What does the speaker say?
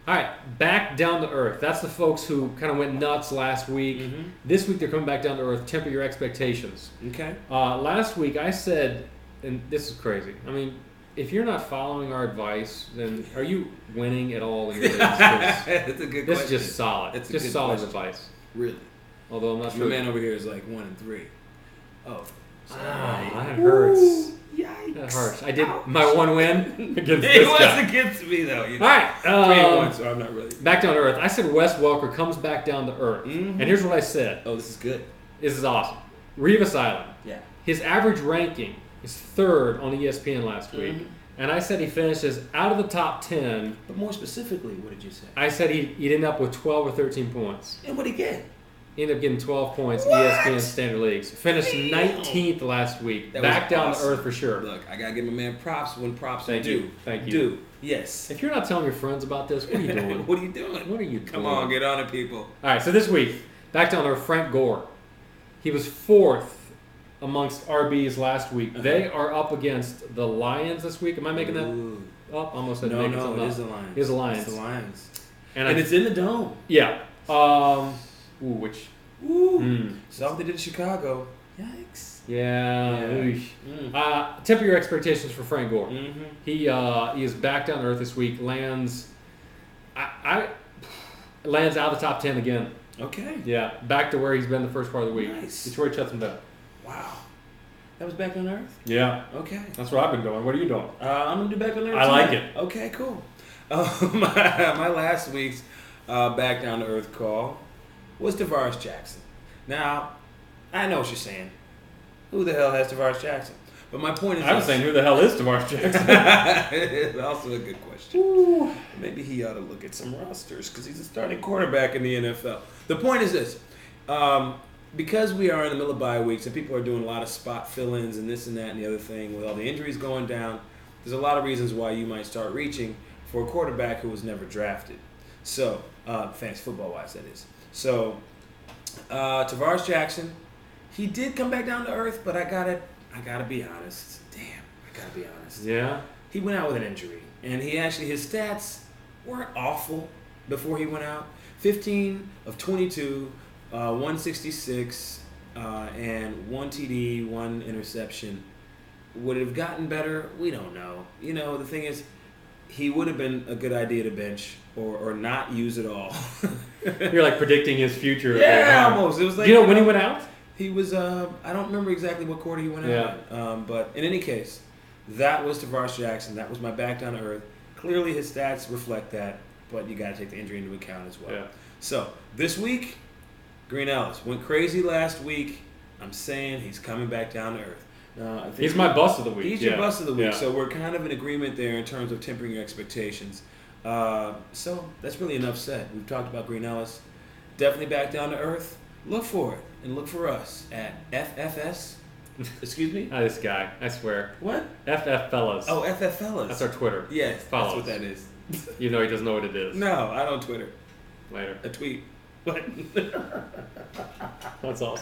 All right, back down to earth. That's the folks who kind of went nuts last week. Mm-hmm. This week they're coming back down to earth. Temper your expectations. Okay. Last week I said, and this is crazy. I mean, if you're not following our advice, then are you winning at all in your leagues? That's a good question. This is just solid. That's a just good solid question. advice. Really? Although I'm not My sure. man over here is like 1-3. Oh. That hurts. Ooh, yikes. That hurts. I did my one win against It this was guy. against me, though. You know? All right. 3-1, so I'm not really. Back down to earth. I said Wes Welker comes back down to earth. Mhm. And here's what I said. Oh, this is good. This is awesome. Revis Island. Yeah. His average ranking is third on ESPN last week. Mhm. And I said he finishes out of the top 10. But more specifically, what did you say? I said he'd end up with 12 or 13 points. And what'd he get? He ended up getting 12 points, What? ESPN Standard Leagues. Finished Damn. 19th last week. That Back was down awesome. to earth for sure. Look, I gotta give my man props when props Thank are you. due. Thank you. Do. Yes. If you're not telling your friends about this, what are you doing? What are you doing? What are you doing? Come on, get on it, people. All right, so this week, back down to Frank Gore. He was fourth amongst RBs last week. Uh-huh. They are up against the Lions this week. Am I making that Ooh. up? Almost said No, making no, something it up. is the Lions. It is the Lions. It's the Lions. And, And it's in the dome. yeah. Which? Ooh. Saw what they did in Chicago. Yikes. Yeah. Yeah. Oosh. Temper your expectations for Frank Gore. Mm-hmm. He is back down to earth this week. Lands. Lands out of the top 10 again. Okay. Yeah, back to where he's been the first part of the week. Nice. Detroit shuts him down. Wow. That was back on Earth? Yeah, Okay. that's where I've been going. What are you doing? I'm going to do back on Earth. I too. like it. Okay, cool. My last week's back down to Earth call was Tavares Jackson. Now, I know what you're saying. Who the hell has Tavares Jackson? But my point is I was saying, who the hell is Tavares Jackson? It's also a good question. Ooh. Maybe he ought to look at some rosters because he's a starting quarterback in the NFL. The point is this. Because we are in the middle of bye weeks and people are doing a lot of spot fill-ins and this and that and the other thing, with all the injuries going down, there's a lot of reasons why you might start reaching for a quarterback who was never drafted. So, fantasy football-wise, that is. So, Tavares Jackson, he did come back down to earth, but I gotta be honest. Damn, I gotta be honest. Yeah. He went out with an injury, and his stats weren't awful before he went out. 15 of 22, 166, and 1 TD, 1 interception. Would it have gotten better? We don't know. You know, the thing is, he would have been a good idea to bench or not use at all. You're like predicting his future. Yeah, almost. It was like, Do you know when he went out? He was, I don't remember exactly what quarter he went out in. But in any case, that was Tavares Jackson. That was my back down to earth. Clearly his stats reflect that, but you got to take the injury into account as well. Yeah. So, this week, Green Ellis went crazy last week. I'm saying he's coming back down to earth. I think He's my bust of the week. He's your bust of the week. Yeah. So we're kind of in agreement there in terms of tempering your expectations. So that's really enough said. We've talked about Green Ellis. Definitely back down to earth. Look for it. And look for us at FFS. Excuse me? This guy, I swear. What? FF Fellas. Oh, FF Fellas. That's our Twitter. Yes, Follow that's what us. that is. You know he doesn't know what it is. No, I don't Twitter. Later. A tweet. What? That's awesome.